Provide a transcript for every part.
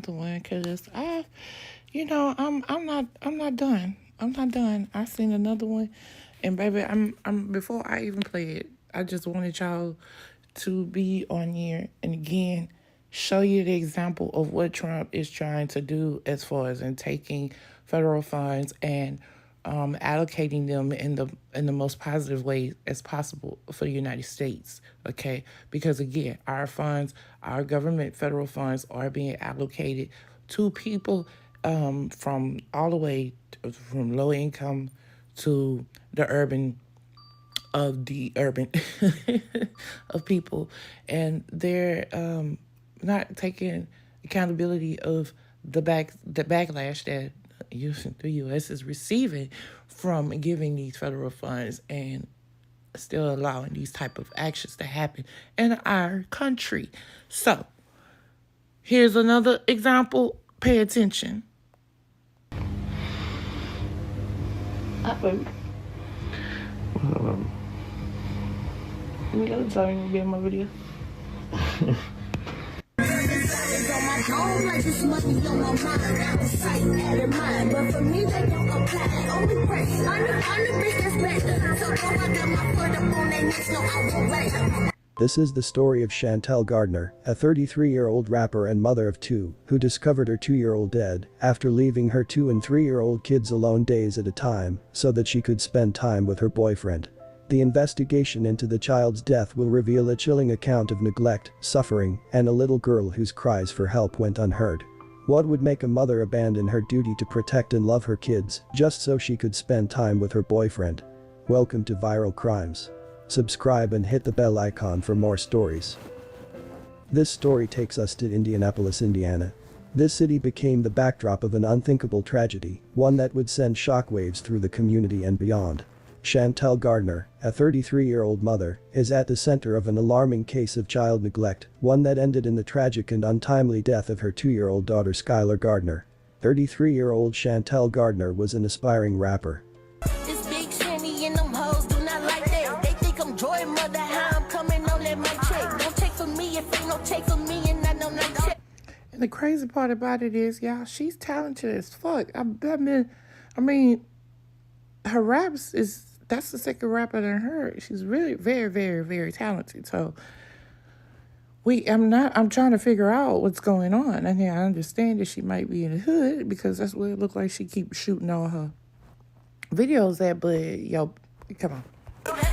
another one because I'm not done. I'm not done. I seen another one, and baby, I'm before I even play it, I just wanted y'all to be on here and again show you the example of what Trump is trying to do as far as in taking federal funds and allocating them in the most positive way as possible for the United States. Okay, because again, our funds, our government federal funds, are being allocated to people from all the way from low income to the urban of the urban of people, and they're not taking accountability of the backlash that the U.S. is receiving from giving these federal funds and still allowing these type of actions to happen in our country. So here's another example. Pay attention. Baby. You gotta tell me to be in my video. This is the story of Chantel Gardner, a 33-year-old rapper and mother of two, who discovered her 2-year-old dead after leaving her 2- and 3-year-old kids alone days at a time so that she could spend time with her boyfriend. The investigation into the child's death will reveal a chilling account of neglect, suffering, and a little girl whose cries for help went unheard. What would make a mother abandon her duty to protect and love her kids just so she could spend time with her boyfriend? Welcome to Viral Crimes. Subscribe and hit the bell icon for more stories. This story takes us to Indianapolis, Indiana. This city became the backdrop of an unthinkable tragedy, one that would send shockwaves through the community and beyond. Chantel Gardner, a 33-year-old mother, is at the center of an alarming case of child neglect, one that ended in the tragic and untimely death of her 2-year-old daughter Skylar Gardner. 33-year-old Chantel Gardner was an aspiring rapper. And the crazy part about it is, y'all, she's talented as fuck. I mean, her raps that's the second rapper than her. She's really very, very, very talented. So I'm trying to figure out what's going on. And I understand that she might be in the hood because that's what it looked like she keeps shooting all her videos at, but yo, come on.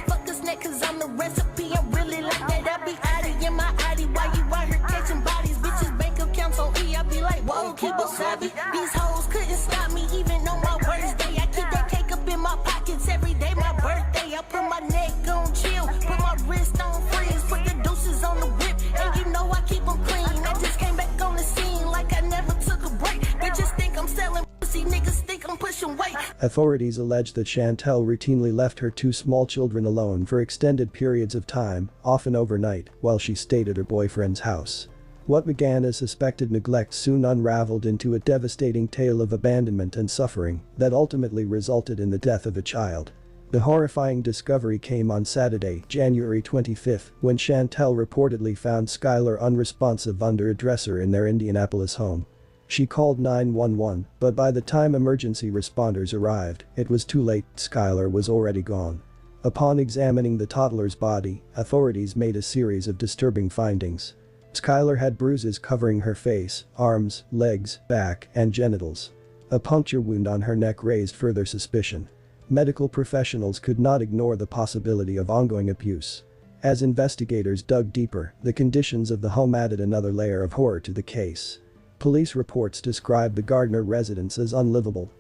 Fuck this neck cause I'm the recipe. I'm really like that. I be outie in my outie while you out here catching bodies. Bitches bank accounts on E. I be like, whoa, keep it savvy. These hoes couldn't stop me even on my worst day. I keep that cake up in my pockets every day. My birthday, I put my neck on chill, put my wrist on freeze, put the deuces on the whip, and you know I keep them clean. I just came back on the scene like I never took a break. Bitches think I'm selling pussy, niggas think I'm pushing weight. Authorities allege that Chantel routinely left her 2 small children alone for extended periods of time, often overnight, while she stayed at her boyfriend's house. What began as suspected neglect soon unraveled into a devastating tale of abandonment and suffering that ultimately resulted in the death of a child. The horrifying discovery came on Saturday, January 25, when Chantel reportedly found Skylar unresponsive under a dresser in their Indianapolis home. She called 911, but by the time emergency responders arrived, it was too late. Skylar was already gone. Upon examining the toddler's body, authorities made a series of disturbing findings. Skylar had bruises covering her face, arms, legs, back, and genitals. A puncture wound on her neck raised further suspicion. Medical professionals could not ignore the possibility of ongoing abuse. As investigators dug deeper, the conditions of the home added another layer of horror to the case. Police reports described the Gardner residence as unlivable.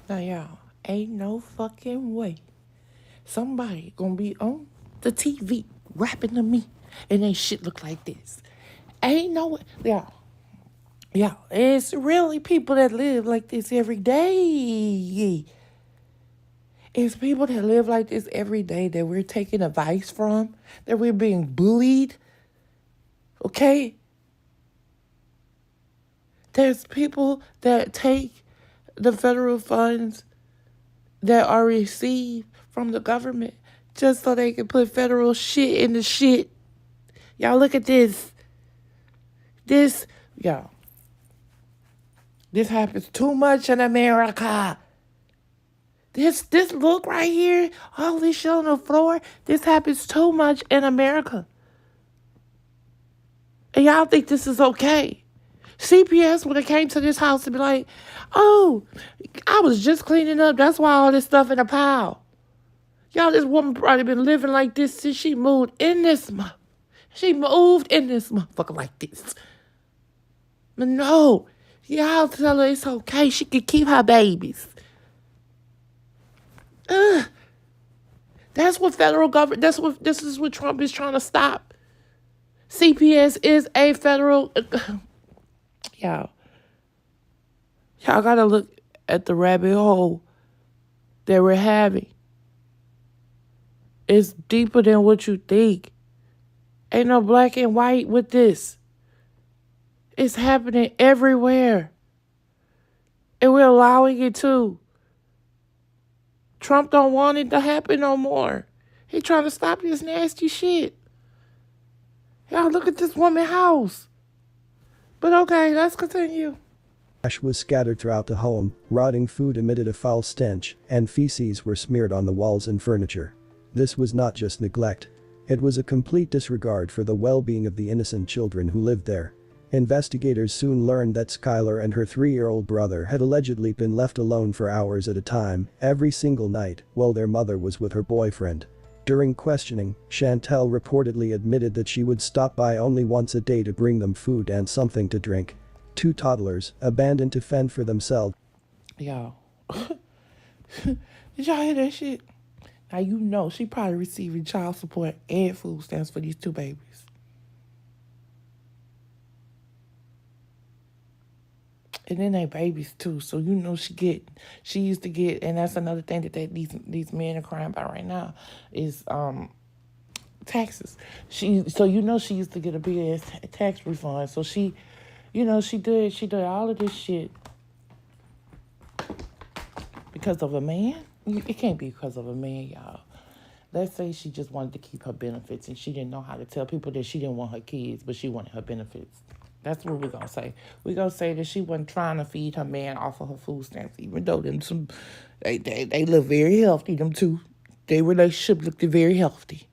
Now, y'all, ain't no fucking way somebody gonna be on the TV rapping to me and they shit look like this. Ain't no way. Y'all, it's really people that live like this every day. It's people that live like this every day that we're taking advice from, that we're being bullied. Okay? There's people that take the federal funds that are received from the government just so they can put federal shit in the shit. Y'all look at this. Y'all. This happens too much in America. This look right here, all this shit on the floor, this happens too much in America. And y'all think this is okay. CPS would have came to this house and be like, oh, I was just cleaning up. That's why all this stuff in a pile. Y'all, this woman probably been living like this since she moved in this month. She moved in this motherfucker like this. But no, y'all tell her it's okay. She can keep her babies. That's what federal government, this is what Trump is trying to stop. CPS is a federal, y'all gotta look at the rabbit hole that we're having. It's deeper than what you think. Ain't no black and white with this. It's happening everywhere. And we're allowing it to. Trump don't want it to happen no more. He trying to stop this nasty shit. Y'all, look at this woman's house. But okay, let's continue. Trash was scattered throughout the home, rotting food emitted a foul stench, and feces were smeared on the walls and furniture. This was not just neglect. It was a complete disregard for the well-being of the innocent children who lived there. Investigators soon learned that Skylar and her 3-year-old brother had allegedly been left alone for hours at a time, every single night, while their mother was with her boyfriend. During questioning, Chantel reportedly admitted that she would stop by only once a day to bring them food and something to drink. 2 toddlers, abandoned to fend for themselves. Y'all. Did y'all hear that shit? Now you know she probably receiving child support and food stamps for these 2 babies. And then they babies too, so you know she used to get, and that's another thing that these men are crying about right now is taxes. She used to get a big ass tax refund. So she did all of this shit because of a man. It can't be because of a man, y'all. Let's say she just wanted to keep her benefits and she didn't know how to tell people that she didn't want her kids, but she wanted her benefits. That's what we're gonna say. We're gonna say that she wasn't trying to feed her man off of her food stamps, even though they look very healthy, them two. Their relationship looked very healthy.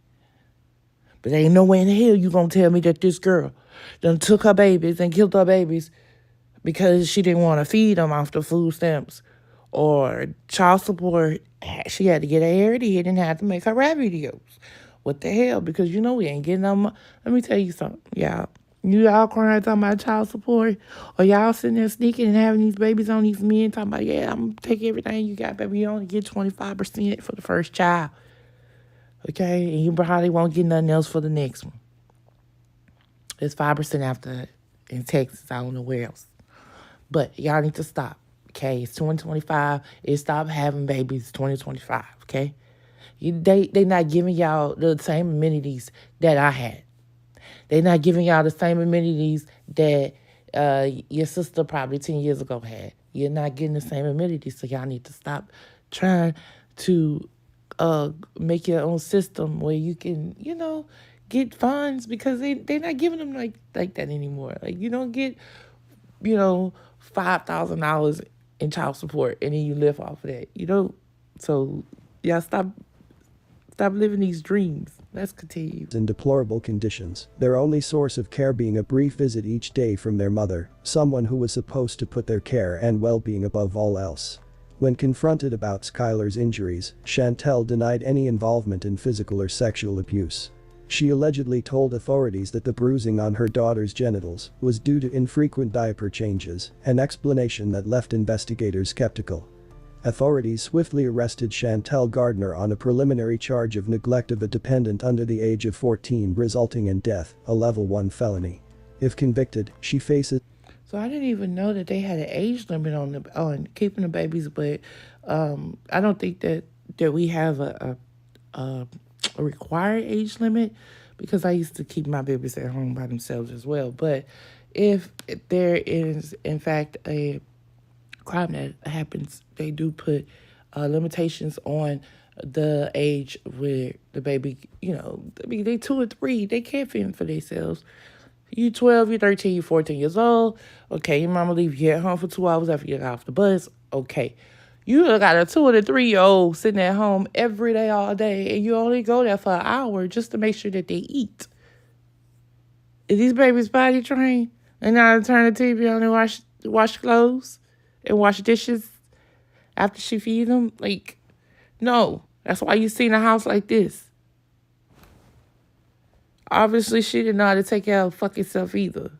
But there ain't no way in the hell you gonna tell me that this girl done took her babies and killed her babies because she didn't want to feed them off the food stamps or child support. She had to get her hair did and had to make her rap videos. What the hell? Because we ain't getting no money. Let me tell you something, y'all. Y'all crying talking about child support, or y'all sitting there sneaking and having these babies on these men talking about, yeah, I'm going to take everything you got, baby. You only get 25% for the first child. Okay? And you probably won't get nothing else for the next one. It's 5% after that. In Texas, I don't know where else. But y'all need to stop. Okay? It's 2025. It's stop having babies 2025. Okay? They not giving y'all the same amenities that I had. They're not giving y'all the same amenities that your sister probably 10 years ago had. You're not getting the same amenities, so y'all need to stop trying to make your own system where you can, get funds, because they're not giving them like that anymore. Like, you don't get, $5,000 in child support and then you live off of that. So y'all stop living these dreams. Let's continue. In deplorable conditions, their only source of care being a brief visit each day from their mother, someone who was supposed to put their care and well-being above all else. When confronted about Skylar's injuries, Chantel denied any involvement in physical or sexual abuse. She allegedly told authorities that the bruising on her daughter's genitals was due to infrequent diaper changes, an explanation that left investigators skeptical. Authorities swiftly arrested Chantel Gardner on a preliminary charge of neglect of a dependent under the age of 14 resulting in death, a level 1 felony. If convicted, she faces. So I didn't even know that they had an age limit on keeping the babies, but I don't think that we have a required age limit, because I used to keep my babies at home by themselves as well. But if there is, in fact, a crime that happens, they do put limitations on the age where the baby, they 2 or 3, they can't fend for themselves. You 12, you 13, you 14 years old. Okay, your mama leave you at home for 2 hours after you get off the bus. Okay. You got a 2 or 3-year-old sitting at home every day, all day, and you only go there for an hour just to make sure that they eat. Is these babies potty trained? And now turn the TV on and wash clothes and wash dishes after she feed them? Like, no. That's why you seen a house like this. Obviously, she didn't know how to take care of fucking self either.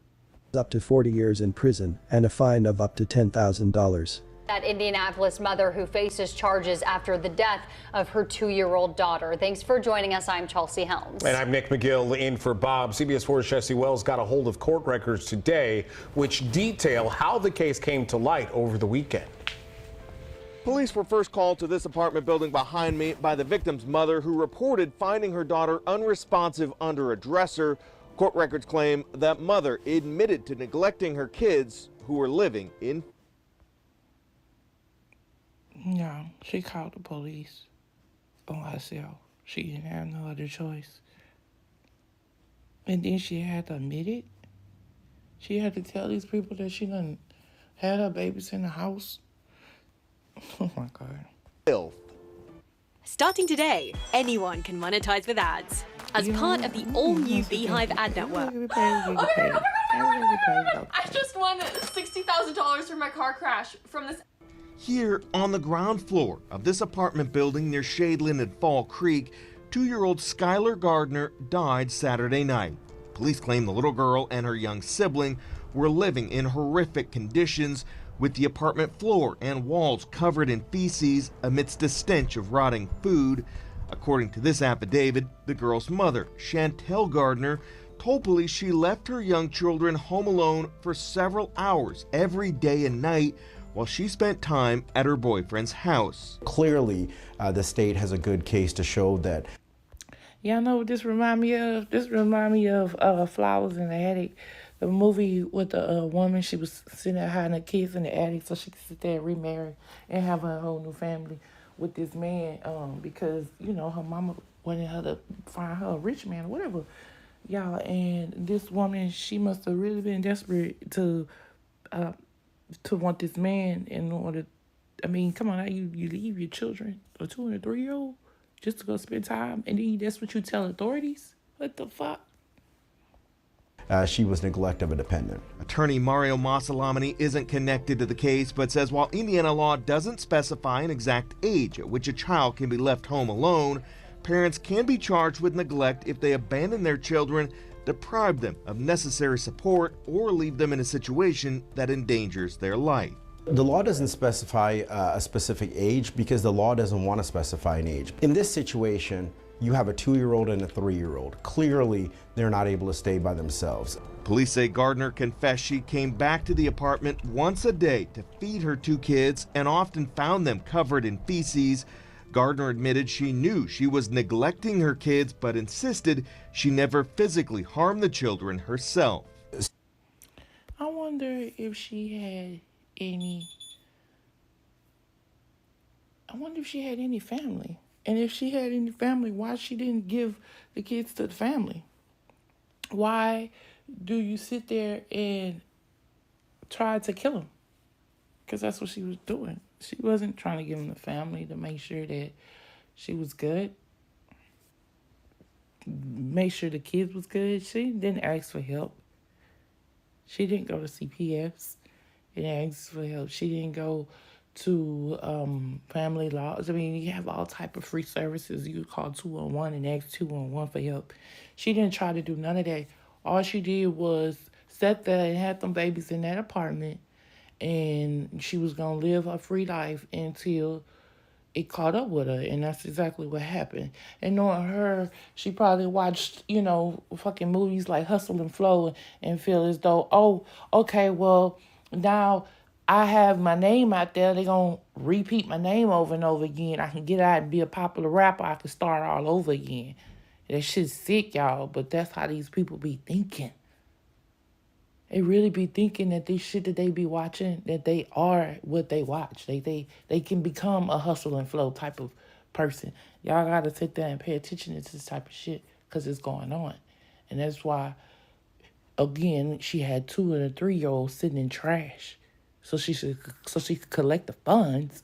Up to 40 years in prison and a fine of up to $10,000. That Indianapolis mother who faces charges after the death of her 2-year-old daughter. Thanks for joining us. I'm Chelsea Helms. And I'm Nick McGill in for Bob. CBS 4's Jesse Wells got a hold of court records today, which detail how the case came to light over the weekend. Police were first called to this apartment building behind me by the victim's mother, who reported finding her daughter unresponsive under a dresser. Court records claim that mother admitted to neglecting her kids who were living in. No, she called the police on herself. She didn't have no other choice. And then she had to admit it. She had to tell these people that she done had her babies in the house. Oh my God. Starting today, anyone can monetize with ads. As part of the all-new Beehive ad network. I just won $60,000 from my car crash from this. Here on the ground floor of this apartment building near Shadeland and Fall Creek, 2-year-old Skylar Gardner died Saturday night. Police claim the little girl and her young sibling were living in horrific conditions, with the apartment floor and walls covered in feces amidst a stench of rotting food. According to this affidavit, the girl's mother, Chantel Gardner, told police she left her young children home alone for several hours every day and night while she spent time at her boyfriend's house. Clearly, the state has a good case to show that. Y'all know what this remind me of? This remind me of Flowers in the Attic. The movie with the woman, she was sitting there hiding her kids in the attic so she could sit there and remarry and have her whole new family with this man, because, you know, her mama wanted her to find her a rich man or whatever. Y'all, and this woman, she must have really been desperate to want this man in order. I mean, come on, now you leave your children, a 2 and a 3-year-old, just to go spend time, and then that's what you tell authorities? What the fuck? She was neglect of a dependent. Attorney Mario Masalamani isn't connected to the case, but says while Indiana law doesn't specify an exact age at which a child can be left home alone, parents can be charged with neglect if they abandon their children, deprive them of necessary support, or leave them in a situation that endangers their life. The law doesn't specify a specific age because the law doesn't want to specify an age. In this situation, you have a 2-year-old and a 3-year-old. Clearly, they're not able to stay by themselves. Police say Gardner confessed she came back to the apartment once a day to feed her 2 kids and often found them covered in feces. Gardner admitted she knew she was neglecting her kids, but insisted she never physically harmed the children herself. I wonder if she had any family. And if she had any family, why she didn't give the kids to the family? Why do you sit there and try to kill them? Because that's what she was doing. She wasn't trying to give them the family to make sure that she was good, make sure the kids was good. She didn't ask for help. She didn't go to CPS and ask for help. She didn't go to family laws. I mean, you have all type of free services. You could call 211 and ask 211 for help. She didn't try to do none of that. All she did was sat there and had them babies in that apartment, and she was going to live her free life until it caught up with her, and that's exactly what happened. And knowing her, she probably watched, you know, fucking movies like Hustle and Flow and feel as though, oh, okay, well, now I have my name out there. They're going to repeat my name over and over again. I can get out and be a popular rapper. I can start all over again. That shit's sick, y'all, but that's how these people be thinking. They really be thinking that this shit that they be watching, that they are what they watch. They can become a Hustle and Flow type of person. Y'all got to sit there and pay attention to this type of shit because it's going on. And that's why Again, she had 2 and a 3-year-old sitting in trash. So she could collect the funds.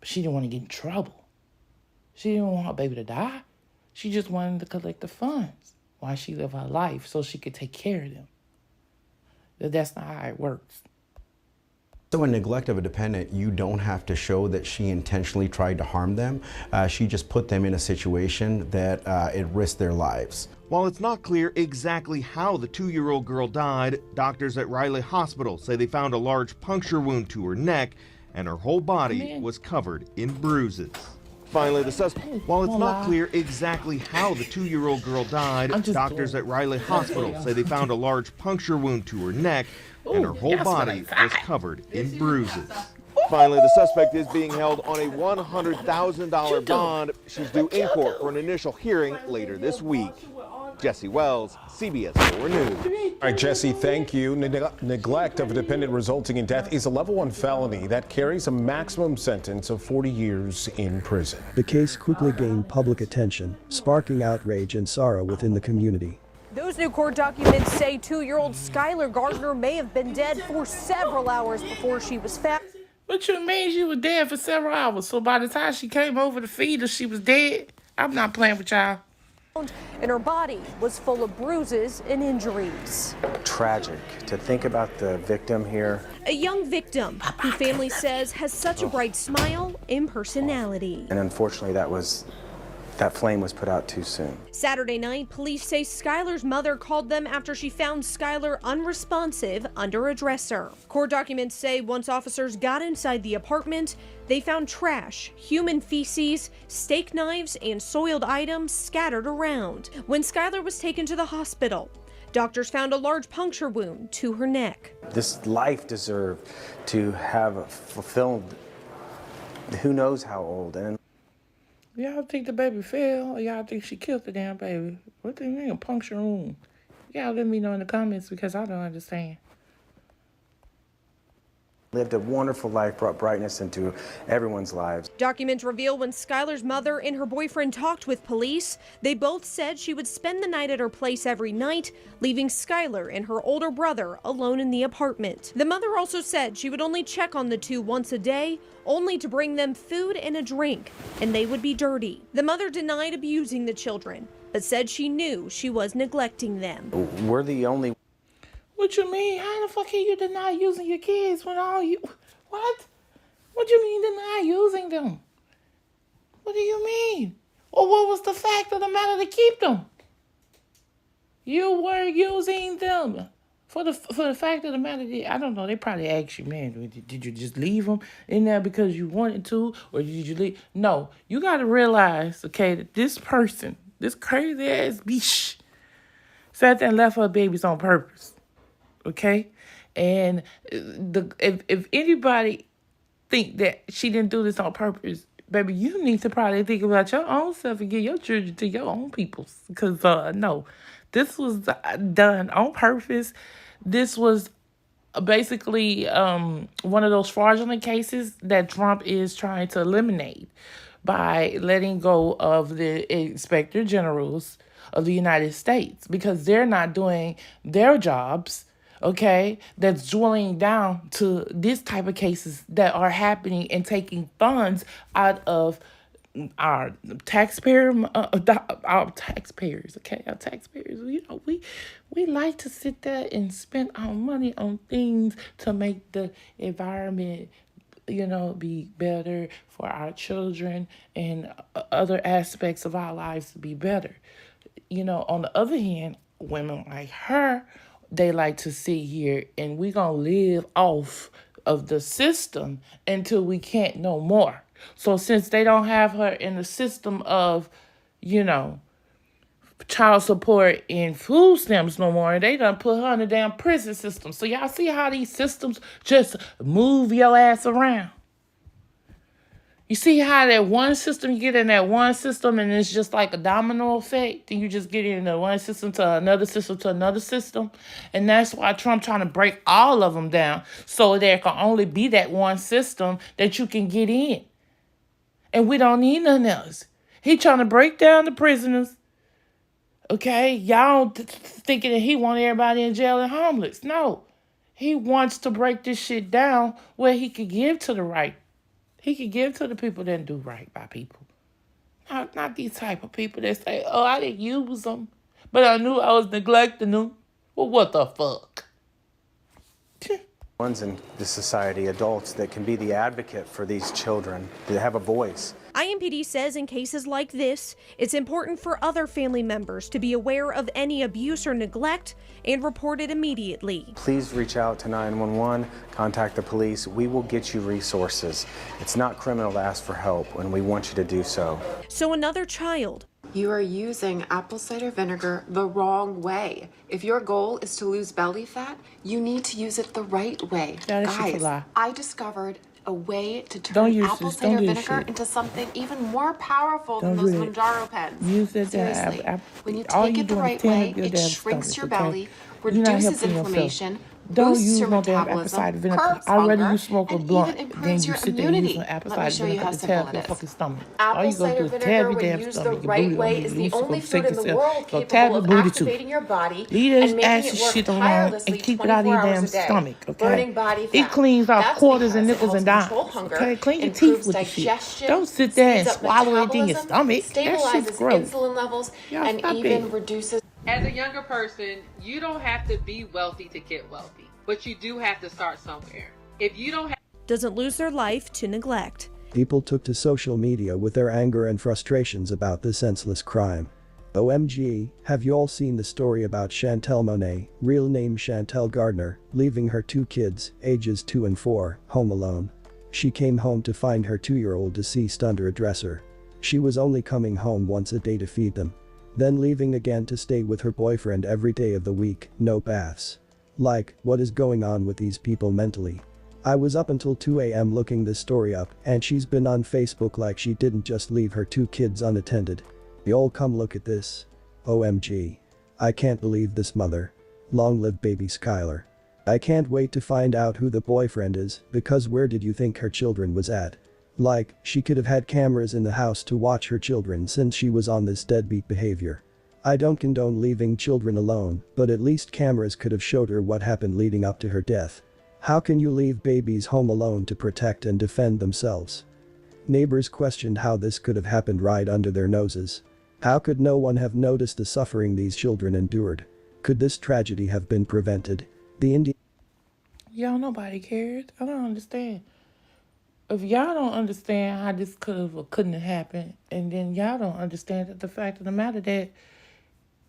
But she didn't want to get in trouble. She didn't want her baby to die. She just wanted to collect the funds while she lived her life so she could take care of them. But that's not how it works. So in neglect of a dependent, you don't have to show that she intentionally tried to harm them. She just put them in a situation that it risked their lives. While it's not clear exactly how the 2-year-old girl died, doctors at Riley Hospital say they found a large puncture wound to her neck and her whole body was covered in bruises. Finally, the suspect. While it's not clear exactly how the 2-year-old girl died, doctors at Riley Hospital say they found a large puncture wound to her neck and her whole body was covered in bruises. Finally, the suspect is being held on a $100,000 bond. She's due in court for an initial hearing later this week. Jesse Wells, CBS 4 News. All right, Jesse, thank you. Neglect of a dependent resulting in death is a level 1 felony that carries a maximum sentence of 40 years in prison. The case quickly gained public attention, sparking outrage and sorrow within the community. Those new court documents say 2-year-old Skylar Gardner may have been dead for several hours before she was found. What you mean she was dead for several hours? So by the time she came over to feed her, she was dead? I'm not playing with y'all. And her body was full of bruises and injuries. Tragic to think about the victim here. A young victim who family says has such a bright smile and personality. And unfortunately, that flame was put out too soon. Saturday night, police say Skylar's mother called them after she found Skylar unresponsive under a dresser. Court documents say once officers got inside the apartment, they found trash, human feces, steak knives, and soiled items scattered around. When Skylar was taken to the hospital, doctors found a large puncture wound to her neck. This life deserved to have fulfilled who knows how old. And Y'all think the baby fell, or y'all think she killed the damn baby? What do you mean a puncture wound? Y'all let me know in the comments because I don't understand. lived a wonderful life, brought brightness into everyone's lives. Documents reveal when Skylar's mother and her boyfriend talked with police, they both said she would spend the night at her place every night, leaving Skylar and her older brother alone in the apartment. The mother also said she would only check on the two once a day, only to bring them food and a drink, and they would be dirty. The mother denied abusing the children, but said she knew she was neglecting them. We're the only... What you mean? How the fuck can you deny using your kids when all you... What? What you mean deny using them? What do you mean? Or what was the fact of the matter to keep them? You were using them. For the fact of the matter, I don't know, they probably asked you, man, did you just leave them in there because you wanted to? Or did you leave? No, you got to realize, okay, that this person, this crazy ass bitch, sat there and left her babies on purpose. Okay? And if anybody think that she didn't do this on purpose, baby, you need to probably think about your own self and give your children to your own peoples. Because, no, this was done on purpose. This was basically one of those fraudulent cases that Trump is trying to eliminate by letting go of the inspector generals of the United States because they're not doing their jobs. Okay, that's drilling down to this type of cases that are happening and taking funds out of our taxpayers. Okay, our taxpayers. You know, we like to sit there and spend our money on things to make the environment, you know, be better for our children and other aspects of our lives to be better. You know, on the other hand, women like her, they like to sit here and we're going to live off of the system until we can't no more. So since they don't have her in the system of, you know, child support and food stamps no more, they done put her in the damn prison system. So y'all see how these systems just move your ass around? You see how that one system, you get in that one system and it's just like a domino effect? And you just get in the one system to another system to another system. And that's why Trump trying to break all of them down so there can only be that one system that you can get in. And we don't need nothing else. He trying to break down the prisoners Okay, y'all thinking that he want everybody in jail and homeless. No, he wants to break this shit down where he could give to the right. He could give to the people that do right by people. Not these type of people that say, oh, I didn't use them, but I knew I was neglecting them. Well, what the fuck? Ones in this society, adults that can be the advocate for these children, that have a voice. IMPD says in cases like this, it's important for other family members to be aware of any abuse or neglect and report it immediately. Please reach out to 911, contact the police. We will get you resources. It's not criminal to ask for help, and we want you to do so. So another child. You are using apple cider vinegar the wrong way. If your goal is to lose belly fat, you need to use it the right way. Guys, I discovered a way to turn apple cider vinegar into something even more powerful than those Manjaro pens. Use it. Seriously, when you take it the right way, it shrinks your belly, reduces inflammation, boosts your metabolism, curbs hunger, and even improves your immunity. Let me show you how simple it is. Apple cider vinegar, when used the right way, is the only food in the world capable of activating your body and making it work tirelessly 24 hours a day, burning body fat. It cleans off quarters and nickels and dimes. Hunger, okay, clean your teeth with the shit. Don't sit there and swallow it in your stomach. That shit's gross. Insulin levels and even reduces. As a younger person, you don't have to be wealthy to get wealthy, but you do have to start somewhere. If you don't have doesn't lose their life to neglect. People took to social media with their anger and frustrations about this senseless crime. OMG, have you all seen the story about Chantel Monet, real name Chantel Gardner, leaving her 2 kids, ages 2 and 4, home alone? She came home to find her 2-year-old deceased under a dresser. She was only coming home once a day to feed them. Then leaving again to stay with her boyfriend every day of the week, no baths. Like, what is going on with these people mentally? I was up until 2 a.m. looking this story up, and she's been on Facebook like she didn't just leave her 2 kids unattended. Y'all come look at this. OMG. I can't believe this mother. Long live baby Skylar. I can't wait to find out who the boyfriend is, because where did you think her children was at? Like, she could have had cameras in the house to watch her children since she was on this deadbeat behavior. I don't condone leaving children alone, but at least cameras could have showed her what happened leading up to her death. How can you leave babies home alone to protect and defend themselves? Neighbors questioned how this could have happened right under their noses. How could no one have noticed the suffering these children endured? Could this tragedy have been prevented? Y'all, nobody cared. I don't understand. If y'all don't understand how this could have or couldn't have happened, and then y'all don't understand that the fact of the matter that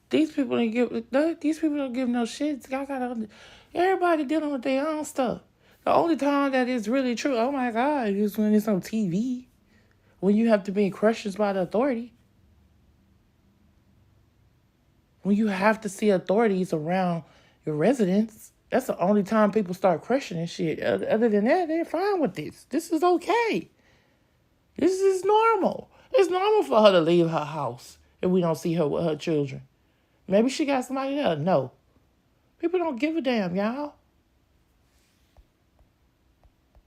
these people don't give no shits. Y'all gotta, everybody dealing with their own stuff. The only time that is really true, oh my God, is when it's on TV. When you have to be questioned by the authority. When you have to see authorities around your residence. That's the only time people start questioning shit. Other than that, they're fine with this. This is okay. This is normal. It's normal for her to leave her house if we don't see her with her children. Maybe she got somebody there. No. People don't give a damn, y'all.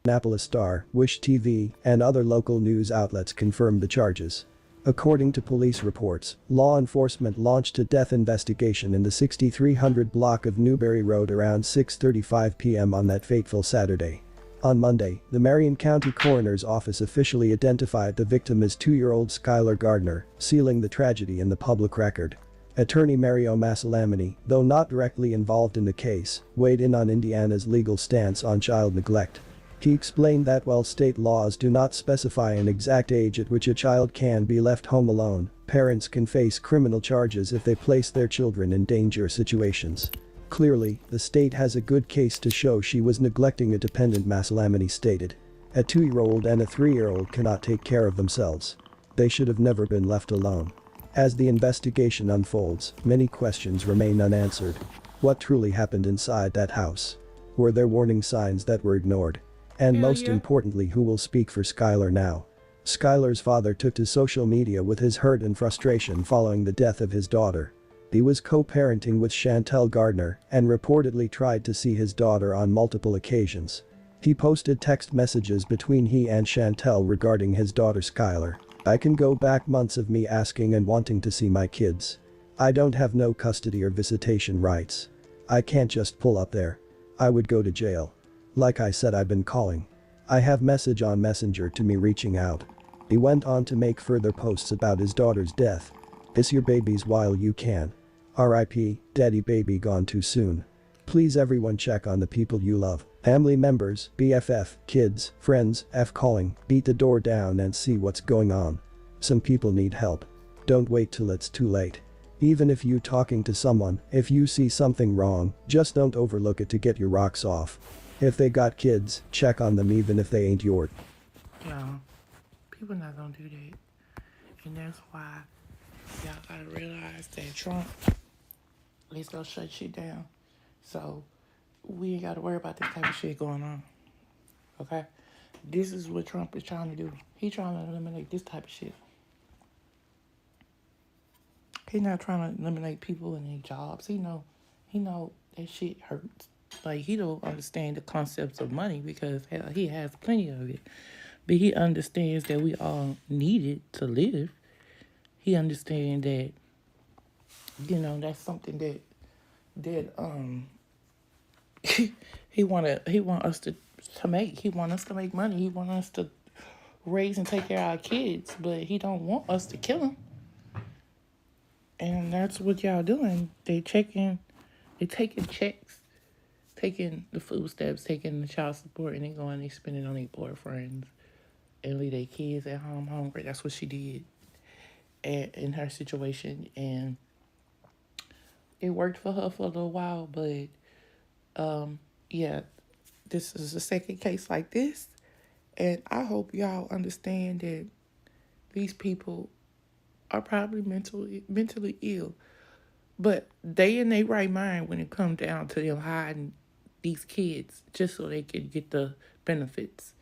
Annapolis Star, Wish TV, and other local news outlets confirmed the charges. According to police reports, law enforcement launched a death investigation in the 6300 block of Newberry Road around 6:35 p.m. on that fateful Saturday. On Monday, the Marion County Coroner's Office officially identified the victim as 2-year-old Skylar Gardner, sealing the tragedy in the public record. Attorney Mario Massalamini, though not directly involved in the case, weighed in on Indiana's legal stance on child neglect. He explained that while state laws do not specify an exact age at which a child can be left home alone, parents can face criminal charges if they place their children in dangerous situations. Clearly, the state has a good case to show she was neglecting a dependent, Massalamini stated. A 2-year-old and a 3-year-old cannot take care of themselves. They should have never been left alone. As the investigation unfolds, many questions remain unanswered. What truly happened inside that house? Were there warning signs that were ignored? And most importantly, who will speak for Skylar now? Skylar's father took to social media with his hurt and frustration following the death of his daughter. He was co-parenting with Chantel Gardner and reportedly tried to see his daughter on multiple occasions. He posted text messages between he and Chantel regarding his daughter Skylar. I can go back months of me asking and wanting to see my kids. I don't have no custody or visitation rights. I can't just pull up there. I would go to jail. Like I said, I've been calling. I have message on Messenger to me reaching out. He went on to make further posts about his daughter's death. Kiss your babies while you can. R.I.P. Daddy baby gone too soon. Please everyone check on the people you love. Family members, BFF, kids, friends, calling, beat the door down and see what's going on. Some people need help. Don't wait till it's too late. Even if you talking to someone, if you see something wrong, just don't overlook it to get your rocks off. If they got kids, check on them even if they ain't yours. Yeah, people not gonna do that. And that's why y'all gotta realize that Trump is gonna shut shit down. So we ain't gotta worry about this type of shit going on. Okay? This is what Trump is trying to do. He trying to eliminate this type of shit. He not trying to eliminate people and their jobs. He know that shit hurts. Like, he don't understand the concepts of money because hell, he has plenty of it. But he understands that we all need it to live. He understands that, that's something that he want us to make. He want us to make money. He want us to raise and take care of our kids, but he don't want us to kill them. And that's what y'all doing. They taking checks, taking the food stamps, taking the child support, and they spend it on their boyfriends and leave their kids at home hungry. That's what she did in her situation, and it worked for her for a little while, but this is the second case like this, and I hope y'all understand that these people are probably mentally ill, but they in their right mind when it comes down to them hiding these kids just so they can get the benefits.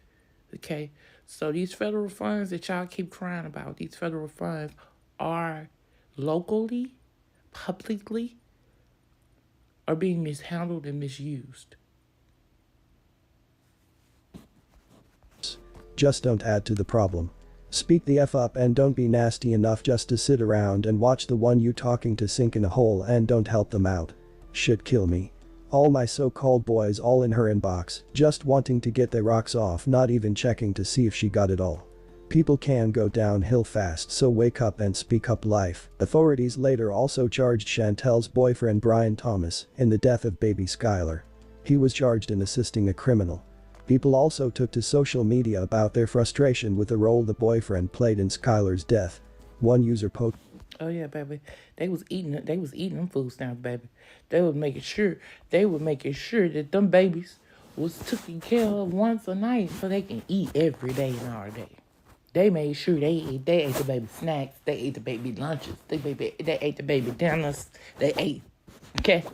Okay, so these federal funds that y'all keep crying about, these federal funds are locally, publicly, are being mishandled and misused. Just don't add to the problem. Speak the F up and don't be nasty enough just to sit around and watch the one you talking to sink in a hole and don't help them out. Should kill me. All my so-called boys all in her inbox, just wanting to get their rocks off, not even checking to see if she got it all. People can go downhill fast, so wake up and speak up life. Authorities later also charged Chantel's boyfriend Brian Thomas in the death of baby Skylar. He was charged in assisting a criminal. People also took to social media about their frustration with the role the boyfriend played in Skylar's death. One user posted, "Oh yeah, baby. They was eating them food stamps, baby. They was making sure that them babies was taken care of once a night so they can eat every day and all day. They made sure they ate the baby snacks, they ate the baby lunches, they ate the baby dinners, they ate." Okay.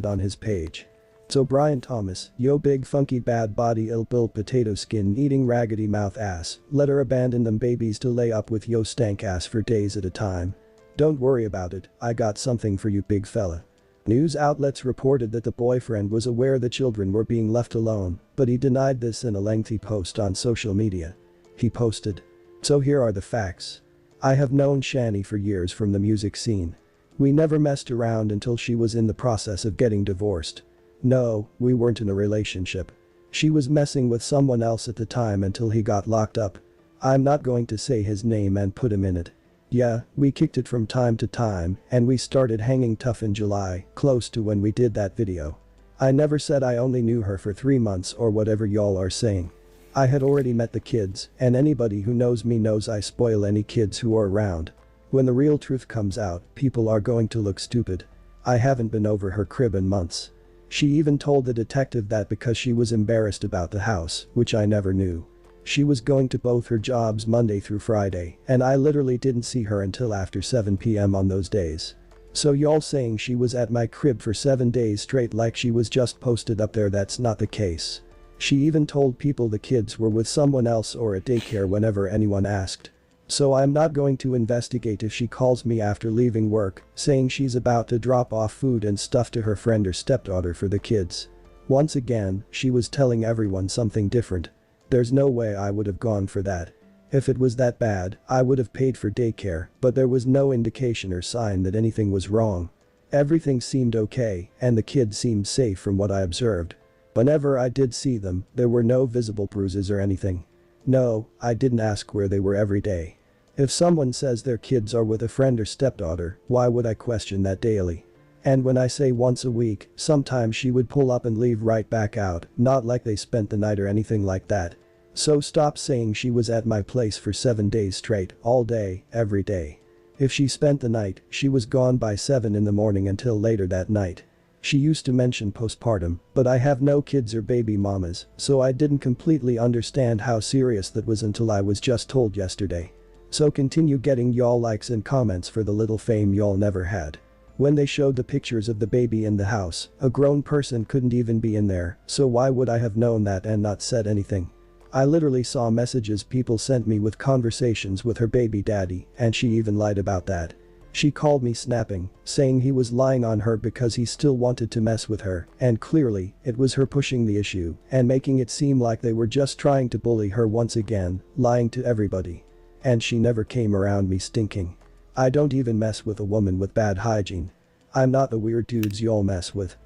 On his page. So Brian Thomas, yo big funky bad body ill-built potato skin eating raggedy mouth ass, let her abandon them babies to lay up with yo stank ass for days at a time. Don't worry about it, I got something for you big fella. News outlets reported that the boyfriend was aware the children were being left alone, but he denied this in a lengthy post on social media. He posted, "So here are the facts. I have known Shani for years from the music scene. We never messed around until she was in the process of getting divorced. No, we weren't in a relationship. She was messing with someone else at the time until he got locked up. I'm not going to say his name and put him in it. Yeah, we kicked it from time to time, and we started hanging tough in July, close to when we did that video. I never said I only knew her for 3 months or whatever y'all are saying. I had already met the kids, and anybody who knows me knows I spoil any kids who are around. When the real truth comes out, people are going to look stupid. I haven't been over her crib in months. She even told the detective that because she was embarrassed about the house, which I never knew. She was going to both her jobs Monday through Friday, and I literally didn't see her until after 7 p.m. on those days. So y'all saying she was at my crib for 7 days straight like she was just posted up there, that's not the case. She even told people the kids were with someone else or at daycare whenever anyone asked. So I'm not going to investigate if she calls me after leaving work, saying she's about to drop off food and stuff to her friend or stepdaughter for the kids. Once again, she was telling everyone something different. There's no way I would have gone for that. If it was that bad, I would have paid for daycare, but there was no indication or sign that anything was wrong. Everything seemed okay, and the kids seemed safe from what I observed. Whenever I did see them, there were no visible bruises or anything. No, I didn't ask where they were every day. If someone says their kids are with a friend or stepdaughter, why would I question that daily? And when I say once a week, sometimes she would pull up and leave right back out, not like they spent the night or anything like that. So stop saying she was at my place for 7 days straight, all day, every day. If she spent the night, she was gone by 7 in the morning until later that night. She used to mention postpartum, but I have no kids or baby mamas, so I didn't completely understand how serious that was until I was just told yesterday. So continue getting y'all likes and comments for the little fame y'all never had. When they showed the pictures of the baby in the house, a grown person couldn't even be in there, so why would I have known that and not said anything? I literally saw messages people sent me with conversations with her baby daddy, and she even lied about that. She called me snapping, saying he was lying on her because he still wanted to mess with her, and clearly, it was her pushing the issue and making it seem like they were just trying to bully her once again, lying to everybody. And she never came around me stinking. I don't even mess with a woman with bad hygiene. I'm not the weird dudes y'all mess with.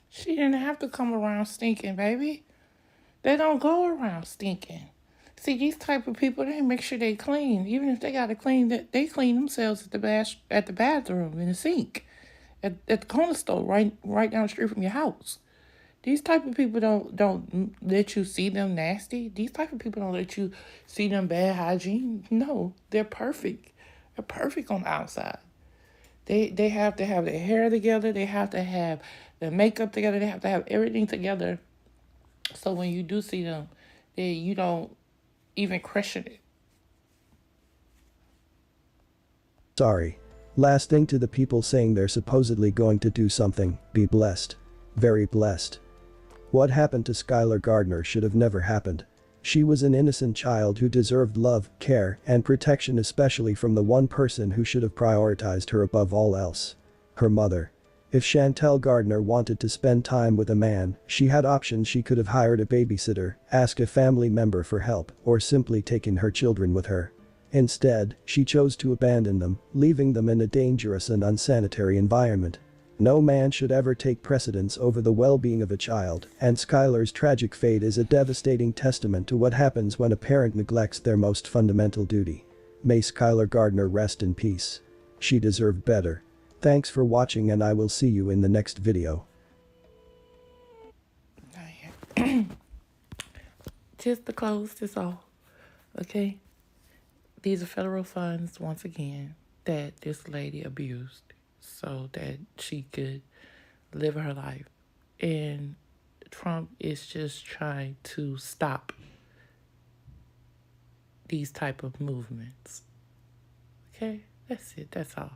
She didn't have to come around stinking, baby. They don't go around stinking. See, these type of people, they make sure they clean. Even if they got to clean, they clean themselves at the bathroom, in the sink, at the corner store, right down the street from your house. These type of people don't let you see them nasty. These type of people don't let you see them bad hygiene. No, they're perfect. They're perfect on the outside. They have to have their hair together. They have to have their makeup together. They have to have everything together. So when you do see them, you don't even question it. Sorry. Last thing to the people saying they're supposedly going to do something, be blessed. Very blessed. What happened to Skylar Gardner should have never happened. She was an innocent child who deserved love, care, and protection, especially from the one person who should have prioritized her above all else. Her mother. If Chantel Gardner wanted to spend time with a man, she had options. She could have hired a babysitter, asked a family member for help, or simply taken her children with her. Instead, she chose to abandon them, leaving them in a dangerous and unsanitary environment. No man should ever take precedence over the well-being of a child, and Skylar's tragic fate is a devastating testament to what happens when a parent neglects their most fundamental duty. May Skylar Gardner rest in peace. She deserved better. Thanks for watching, and I will see you in the next video. Just to close this off, okay? These are federal funds, once again, that this lady abused so that she could live her life. And Trump is just trying to stop these type of movements. Okay? That's it. That's all.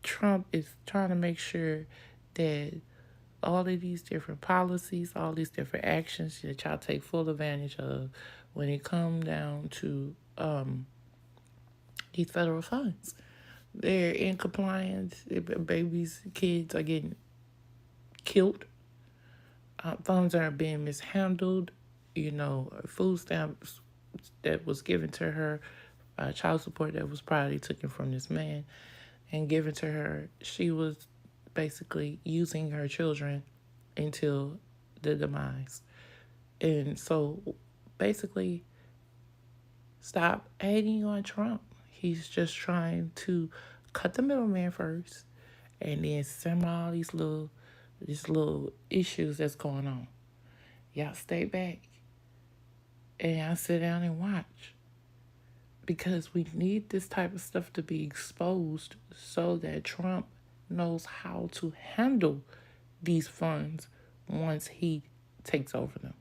Trump is trying to make sure that all of these different policies, all these different actions that y'all take full advantage of when it comes down to these federal funds. They're in compliance. Babies, kids are getting killed. Funds are being mishandled. You know, food stamps that was given to her, child support that was probably taken from this man and given to her. She was basically using her children until the demise. And so basically, stop hating on Trump. He's just trying to cut the middleman first and then simmer all these little issues that's going on. Y'all stay back and y'all sit down and watch, because we need this type of stuff to be exposed so that Trump knows how to handle these funds once he takes over them.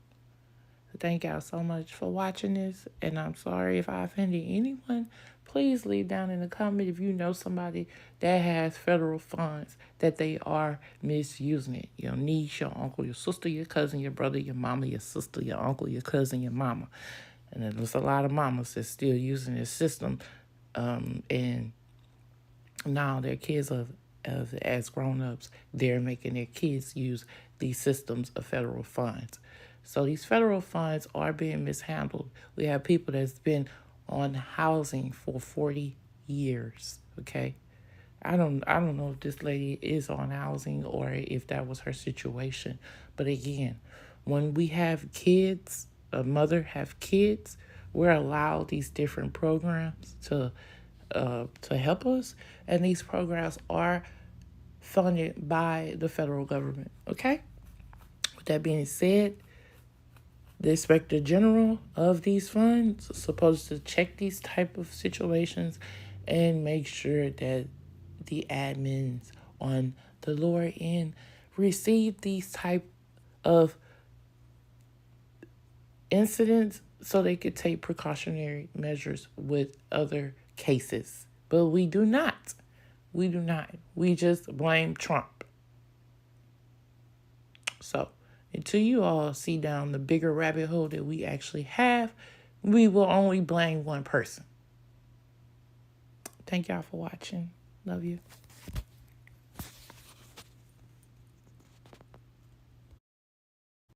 Thank y'all so much for watching this, and I'm sorry if I offended anyone. Please leave down in the comment if you know somebody that has federal funds that they are misusing it. Your niece, your uncle, your sister, your cousin, your brother, your mama, your sister, your uncle, your cousin, your mama. And there's a lot of mamas that's still using this system, and now their kids are, as grown-ups, they're making their kids use these systems of federal funds. So these federal funds are being mishandled. We have people that's been on housing for 40 years, okay? I don't know if this lady is on housing or if that was her situation. But again, when we have kids, a mother have kids, we're allowed these different programs to help us, and these programs are funded by the federal government, okay? With that being said, the Inspector General of these funds is supposed to check these type of situations and make sure that the admins on the lower end receive these type of incidents so they could take precautionary measures with other cases. But we do not. We do not. We just blame Trump. So until you all see down the bigger rabbit hole that we actually have, we will only blame one person. Thank y'all for watching. Love you.